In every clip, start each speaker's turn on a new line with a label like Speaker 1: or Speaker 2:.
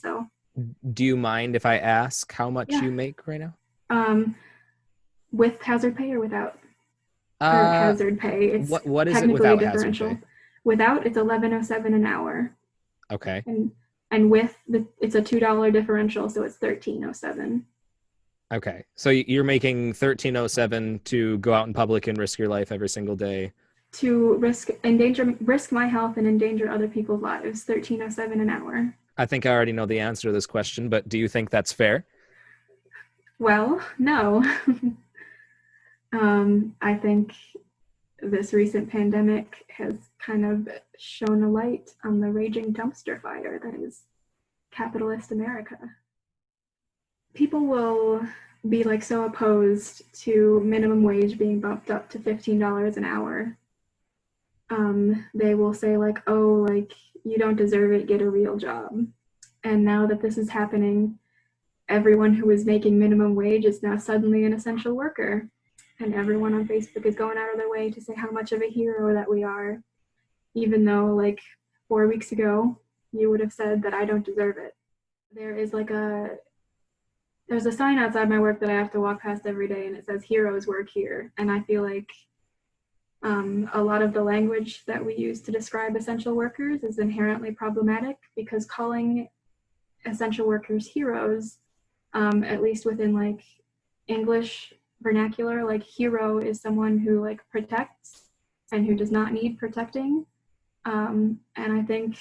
Speaker 1: So
Speaker 2: Do you mind if I ask how much
Speaker 1: yeah,
Speaker 2: you make right now?
Speaker 1: um, with hazard pay or without, or
Speaker 2: Uh,
Speaker 1: hazard pay, it's
Speaker 2: what is it
Speaker 1: technically a
Speaker 2: without hazard pay?
Speaker 1: differential. Without, it's 11.07 an hour,
Speaker 2: Okay.
Speaker 1: and with it's a $2 differential, so it's 13.07.
Speaker 2: Okay. So you're making 1307 to go out in public and risk your life every single day.
Speaker 1: To risk my health and endanger other people's lives, 13.07 an hour.
Speaker 2: I think I already know the answer to this question, but do you think that's fair?
Speaker 1: Well, no. I think this recent pandemic has kind of shone a light on the raging dumpster fire that is capitalist America. People will be like so opposed to minimum wage being bumped up to $15 an hour. They will say like, oh, like you don't deserve it, get a real job. And now that this is happening, everyone who is making minimum wage is now suddenly an essential worker. And everyone on Facebook is going out of their way to say how much of a hero that we are, even though like 4 weeks ago, you would have said that I don't deserve it. There is like there's a sign outside my work that I have to walk past every day, and it says heroes work here. And I feel like a lot of the language that we use to describe essential workers is inherently problematic, because calling essential workers heroes, at least within like English vernacular, like hero is someone who like protects and who does not need protecting. And I think,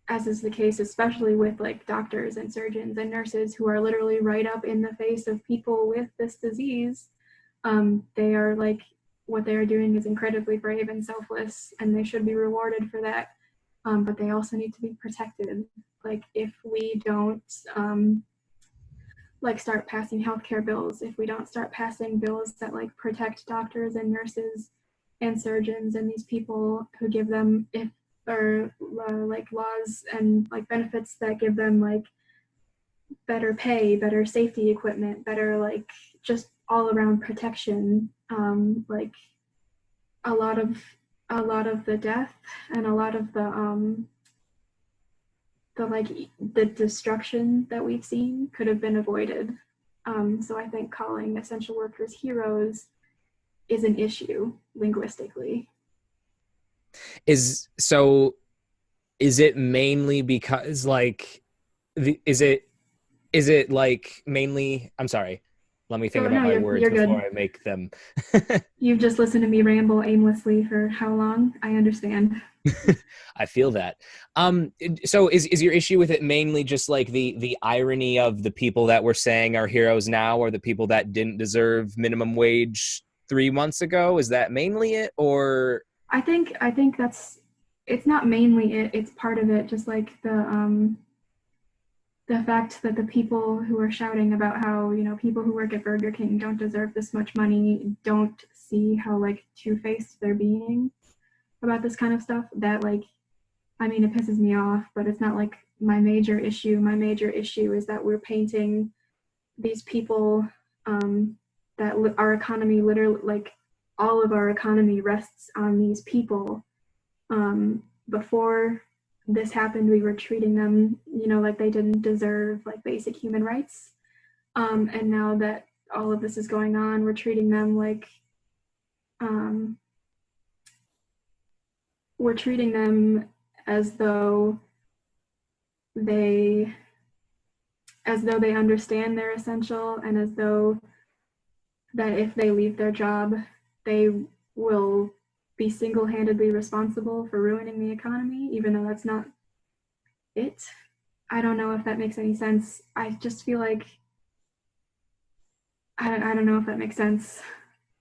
Speaker 1: as is the case, especially with like doctors and surgeons and nurses who are literally right up in the face of people with this disease, they are like, what they are doing is incredibly brave and selfless, and they should be rewarded for that. But they also need to be protected. Like if we don't like start passing healthcare bills, if we don't start passing bills that like protect doctors and nurses and surgeons and these people who give them, if or like laws and like benefits that give them like better pay, better safety equipment, better like just all around protection, like a lot of the death and a lot of the like the destruction that we've seen could have been avoided. So I think calling essential workers heroes is an issue linguistically.
Speaker 2: Is so is it mainly because like is it like mainly, I'm sorry, let me think
Speaker 1: So
Speaker 2: about
Speaker 1: no,
Speaker 2: my words
Speaker 1: you're
Speaker 2: before
Speaker 1: good.
Speaker 2: I make them.
Speaker 1: You've just listened to me ramble aimlessly for how long? I understand.
Speaker 2: I feel that. So is your issue with it mainly just like the irony of the people that we're saying are heroes now, or the people that didn't deserve minimum wage 3 months ago? Is that mainly it, or
Speaker 1: I think that's, it's not mainly it, it's part of it, just like the fact that the people who are shouting about how, you know, people who work at Burger King don't deserve this much money don't see how like two-faced they're being about this kind of stuff. That like, I mean, it pisses me off, but it's not like my major issue. My major issue is that we're painting these people, that our economy literally, like all of our economy rests on these people. Before this happened, we were treating them, you know, like they didn't deserve like basic human rights. And now that all of this is going on, we're treating them like, um, we're treating them as though they they understand they're essential, and as though that if they leave their job, they will be single-handedly responsible for ruining the economy, even though that's not it. I don't know if that makes any sense. I just feel like I don't know if that makes sense,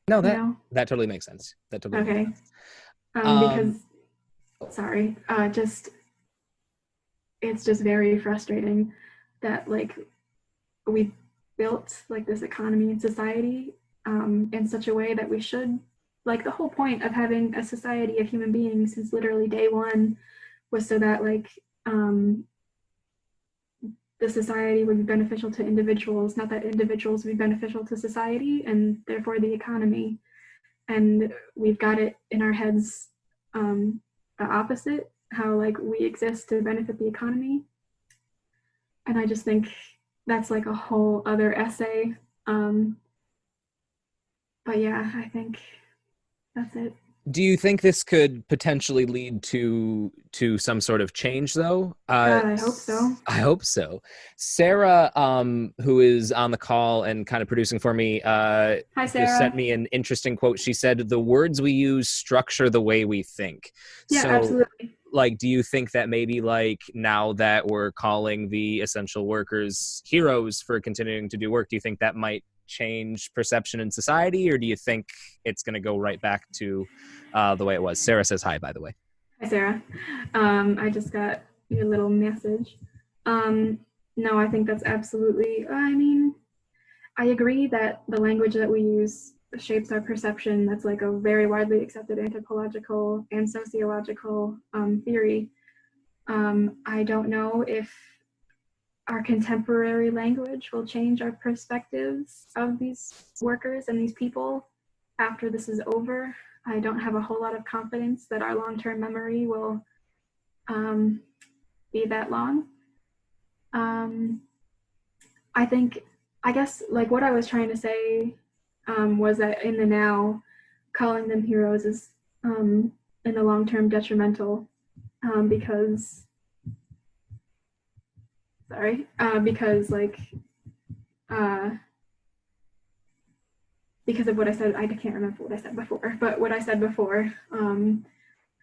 Speaker 2: no,
Speaker 1: you
Speaker 2: that
Speaker 1: know?
Speaker 2: that totally makes sense. That totally makes
Speaker 1: Okay.
Speaker 2: sense.
Speaker 1: Because,
Speaker 2: Um,
Speaker 1: sorry, just, it's just very frustrating that like we built like this economy and society, in such a way that we should, like the whole point of having a society of human beings since literally day one was so that like, the society would be beneficial to individuals, not that individuals would be beneficial to society and therefore the economy. And we've got it in our heads, the opposite, how like we exist to benefit the economy. And I just think that's like a whole other essay. But yeah, I think that's it.
Speaker 2: Do you think this could potentially lead to some sort of change, though?
Speaker 1: God, I hope so.
Speaker 2: I hope so. Sarah, who is on the call and kind of producing for me,
Speaker 1: Hi,
Speaker 2: just sent
Speaker 1: Sarah.
Speaker 2: me an interesting quote. She said, "The words we use structure the way we think."
Speaker 1: Yeah,
Speaker 2: So,
Speaker 1: absolutely.
Speaker 2: like, do you think that maybe, like, now that we're calling the essential workers heroes for continuing to do work, do you think that might change perception in society, or do you think it's going to go right back to the way it was? Sarah says hi, by the way.
Speaker 1: Hi, Sarah. I just got your little message. Um, no, I think that's absolutely, I mean, I agree that the language that we use shapes our perception. That's like a very widely accepted anthropological and sociological theory. I don't know if our contemporary language will change our perspectives of these workers and these people after this is over. I don't have a whole lot of confidence that our long-term memory will be that long. I think, I guess, like what I was trying to say was that in the now, calling them heroes is in the long term detrimental because, because like, uh, because of what I said, I can't remember what I said before, but what I said before,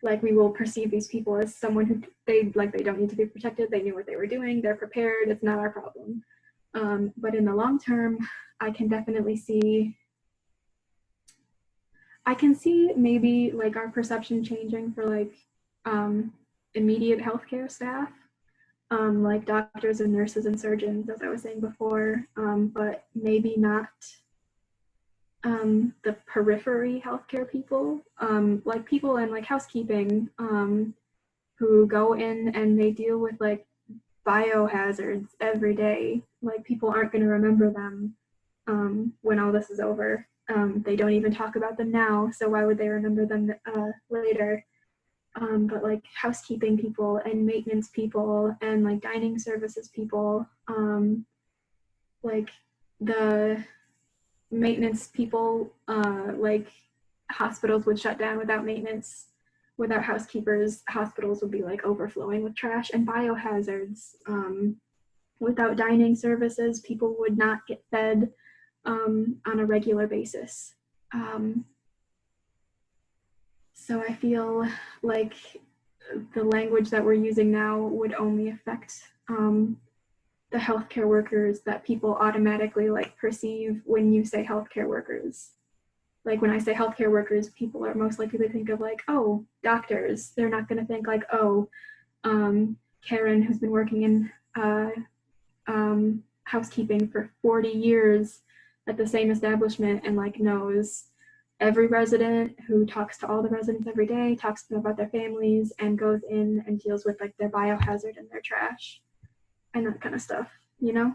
Speaker 1: like we will perceive these people as someone who they don't need to be protected. They knew what they were doing. They're prepared. It's not our problem. But in the long term, I can definitely see. I can see maybe like our perception changing for like immediate healthcare staff, like doctors and nurses and surgeons, as I was saying before, but maybe not the periphery healthcare people, like people in like housekeeping, who go in and they deal with like biohazards every day. Like people aren't going to remember them when all this is over. They don't even talk about them now, so why would they remember them later? But like housekeeping people and maintenance people and like dining services people, like the maintenance people, like hospitals would shut down without maintenance, without housekeepers. Hospitals would be like overflowing with trash and biohazards. Without dining services, people would not get fed on a regular basis. So I feel like the language that we're using now would only affect the healthcare workers that people automatically like perceive when you say healthcare workers. Like when I say healthcare workers, people are most likely to think of like, oh, doctors. They're not going to think like, oh, Karen, who's been working in housekeeping for 40 years at the same establishment and like knows every resident, who talks to all the residents every day, talks to them about their families, and goes in and deals with like their biohazard and their trash and that kind of stuff, you know?